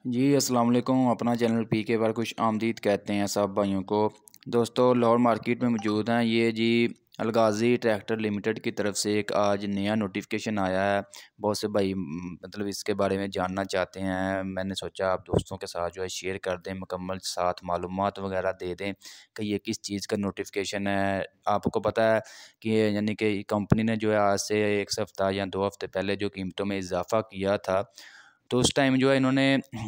जी अस्सलाम वालेकुम। अपना चैनल पीके पर खुश आमदीद कहते हैं सब भाइयों को। दोस्तों लाहौर मार्केट में मौजूद हैं। ये जी अलगाज़ी ट्रैक्टर लिमिटेड की तरफ से एक आज नया नोटिफिकेशन आया है। बहुत से भाई मतलब इसके बारे में जानना चाहते हैं। मैंने सोचा आप दोस्तों के साथ जो है शेयर कर दें, मुकम्मल साथ मालूमात वगैरह दे दें कि ये किस चीज़ का नोटिफिकेशन है। आपको पता है कि यानी कि कंपनी ने जो है आज से एक हफ़्ता या 2 हफ़्ते पहले जो कीमतों में इजाफ़ा किया था, तो उस टाइम जो है इन्होंने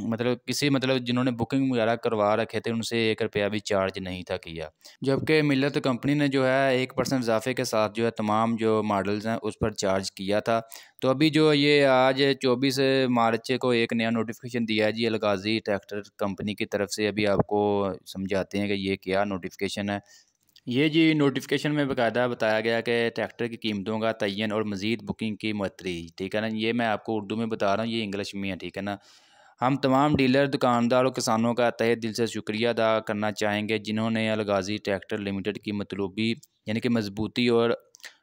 मतलब किसी मतलब जिन्होंने बुकिंग वगैरह करवा रखे थे उनसे 1 रुपया भी चार्ज नहीं था किया। जबकि मिल्लत कंपनी ने जो है 1% इज़ाफ़े के साथ जो है तमाम जो मॉडल्स हैं उस पर चार्ज किया था। तो अभी जो ये आज 24 मार्च को एक नया नोटिफ़िकेशन दिया है जी अलगाज़ी ट्रैक्टर कंपनी की तरफ से। अभी आपको समझाते हैं कि ये क्या नोटिफ़िकेशन है। ये जी नोटिफिकेशन में बाकायदा बताया गया कि ट्रैक्टर की कीमतों का तयन और मज़ीद बुकिंग की मरतरी, ठीक है ना। ये मैं आपको उर्दू में बता रहा हूँ, ये इंग्लिश में है, ठीक है ना। हम तमाम डीलर, दुकानदार और किसानों का तहे दिल से शुक्रिया अदा करना चाहेंगे जिन्होंने अलगाज़ी ट्रैक्टर लिमिटेड की मतलूबी यानी कि मजबूती और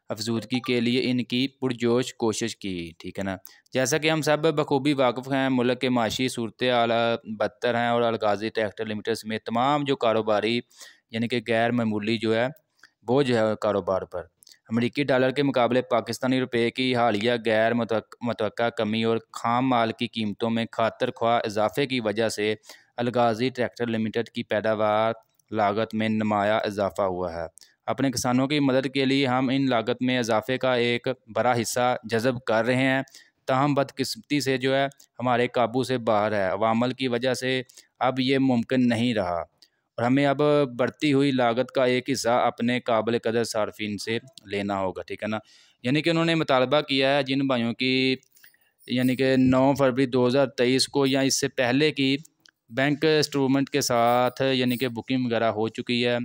अफजूदगी के लिए इनकी पुरजोश कोशिश की, ठीक है ना। जैसा कि हम सब बखूबी वाकिफ़ हैं, मुल्क के माशी सूरत हाल बदतर हैं और अलगाज़ी ट्रैक्टर लिमिटेड समेत तमाम जो कारोबारी यानी कि गैर मामूली जो है बोझ है कारोबार पर। अमेरिकी डॉलर के मुकाबले पाकिस्तानी रुपये की हालिया गैर मुतवक्का कमी और खाम माल की कीमतों में खातर ख्वाह इजाफे की वजह से अलगाज़ी ट्रैक्टर लिमिटेड की पैदावार लागत में नुमाया इजाफा हुआ है। अपने किसानों की मदद के लिए हम इन लागत में इजाफे का एक बड़ा हिस्सा जज़ब कर रहे हैं। ताहम बदकिस्मती से जो है हमारे काबू से बाहर है। अवामल की वजह से अब ये मुमकिन नहीं रहा और हमें अब बढ़ती हुई लागत का एक हिस्सा अपने काबिल कदर सार्फिन से लेना होगा, ठीक है ना। यानी कि उन्होंने मुतालबा किया है जिन भाइयों की यानी कि 9 फरवरी 2023 को या इससे पहले की बैंक इंस्ट्रूमेंट के साथ यानी कि बुकिंग वगैरह हो चुकी है,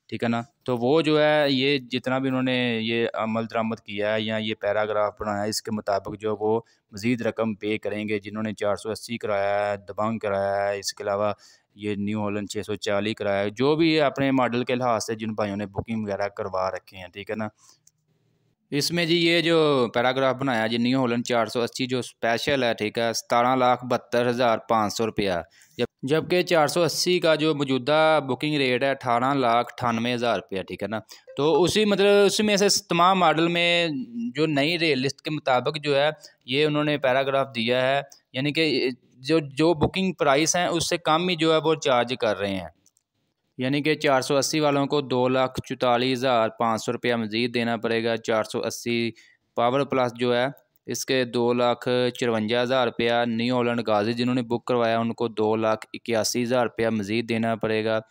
ठीक है ना। तो वो जो है ये जितना भी उन्होंने ये अमल दरामद किया है या ये पैराग्राफ बनाया है इसके मुताबिक जो वो मज़ीद रकम पे करेंगे। जिन्होंने 480 कराया है, दबंग कराया है, इसके अलावा ये न्यू हॉलैंड 640 कराया है, जो भी अपने मॉडल के लिहाज से जिन भाइयों ने बुकिंग वगैरह करवा रखे हैं, ठीक है ना। इसमें जी ये जो पैराग्राफ बनाया जी न्यू हॉलैंड 480 जो स्पेशल है, ठीक है, 17,72,500 रुपया। जबकि 480 का जो मौजूदा बुकिंग रेट है 18,98,000 रुपया, ठीक है ना। तो उसी मतलब उसमें से तमाम मॉडल में जो नई रेट लिस्ट के मुताबिक जो है ये उन्होंने पैराग्राफ दिया है। यानी कि जो जो बुकिंग प्राइस हैं उससे कम ही जो है वो चार्ज कर रहे हैं। यानी कि 480 वालों को 2,44,500 रुपया मज़ीद देना पड़ेगा। 480 पावर प्लस जो है इसके 2,54,000 रुपया। न्यू हॉलैंड गाजी जिन्होंने बुक करवाया उनको 2,81,000 रुपया मज़ीद देना पड़ेगा।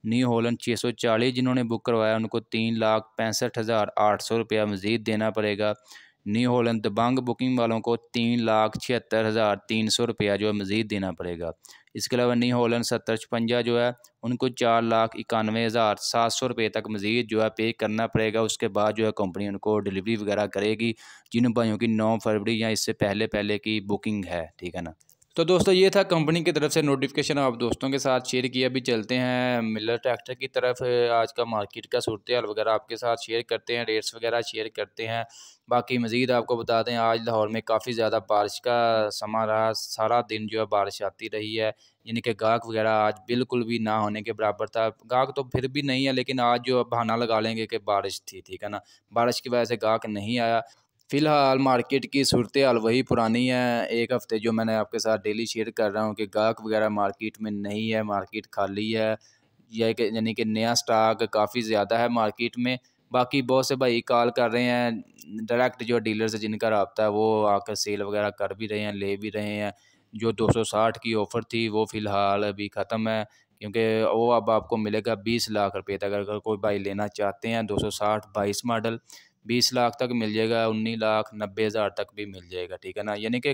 न्यू हॉलैंड 640 जिन्होंने बुक करवाया उनको 3,65,800 रुपया मज़ीद देना पड़ेगा। न्यू हॉलैंड दबंग बुकिंग वालों को 3,76,300 रुपया जो है मज़ीद देना पड़ेगा। इसके अलावा न्यू हॉलैंड 7056 जो है उनको 4,91,700 रुपये तक मज़ीद जो है पे करना पड़ेगा। उसके बाद जो है कंपनी उनको डिलीवरी वगैरह करेगी जिन भाइयों की 9 फरवरी या इससे पहले पहले की बुकिंग है, ठीक है ना। तो दोस्तों ये था कंपनी की तरफ से नोटिफिकेशन, आप दोस्तों के साथ शेयर किया। अभी चलते हैं मिलर ट्रैक्टर की तरफ। आज का मार्केट का सूरत हाल वगैरह आपके साथ शेयर करते हैं, रेट्स वगैरह शेयर करते हैं। बाकी मज़ीद आपको बता दें आज लाहौर में काफ़ी ज़्यादा बारिश का समा रहा, सारा दिन जो है बारिश आती रही है। यानी कि गाहक वगैरह आज बिल्कुल भी ना होने के बराबर था। गाहक तो फिर भी नहीं है लेकिन आज जो बहाना लगा लेंगे कि बारिश थी, ठीक है ना। बारिश की वजह से गाहक नहीं आया। फ़िलहाल मार्केट की सूरत हाल वही पुरानी है। एक हफ़्ते जो मैंने आपके साथ डेली शेयर कर रहा हूँ कि गाहक वगैरह मार्केट में नहीं है, मार्केट खाली है। यह कि यानी कि नया स्टॉक काफ़ी ज़्यादा है मार्केट में। बाकी बहुत से भाई कॉल कर रहे हैं, डायरेक्ट जो डीलर से जिनका राब्ता है वो आकर सेल वगैरह कर भी रहे हैं, ले भी रहे हैं। जो 260 की ऑफ़र थी वो फ़िलहाल अभी ख़त्म है क्योंकि वो अब आपको मिलेगा 20 लाख रुपये तक। अगर कोई भाई लेना चाहते हैं 260 22 मॉडल 20 लाख तक मिल जाएगा, 19,90,000 तक भी मिल जाएगा, ठीक है ना। यानी कि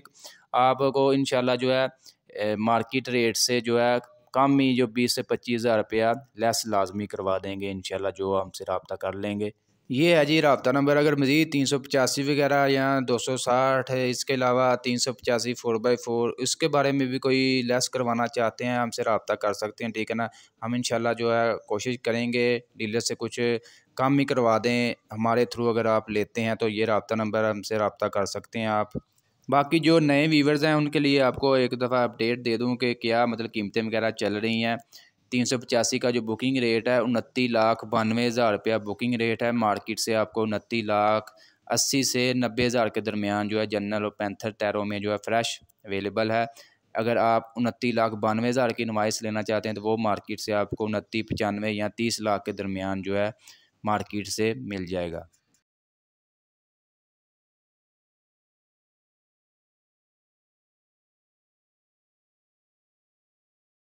आपको इंशाल्लाह जो है मार्केट रेट से जो है कम ही जो 20 से 25,000 रुपया लेस लाजमी करवा देंगे इंशाल्लाह, जो हमसे रब्ता कर लेंगे। ये है जी रब्ता नंबर। अगर मज़ीद 385 वगैरह या 260 है, इसके अलावा 385 4x4 इसके बारे में भी कोई लेस करवाना चाहते हैं हमसे रब्ता कर सकते हैं, ठीक है ना। हम इंशाल्लाह जो है कोशिश करेंगे डीलर से कुछ कम ही करवा दें हमारे थ्रू। अगर आप लेते हैं तो ये रब्ता नंबर हमसे रब्ता कर सकते हैं आप। बाकी जो नए व्यूवर्स हैं उनके लिए आपको एक दफ़ा अपडेट दे दूं कि क्या मतलब कीमतें वगैरह चल रही हैं। 385 का जो बुकिंग रेट है 29,92,000 रुपया बुकिंग रेट है। मार्केट से आपको 29,80,000 से 90,000 के दरमियान जो है जनरल और पैंथर टायरों में जो है फ्रेश अवेलेबल है। अगर आप 29,92,000 की नुमाइश लेना चाहते हैं तो वो मार्केट से आपको 29,95 या 30 लाख के दरमियान जो है मार्केट से मिल जाएगा।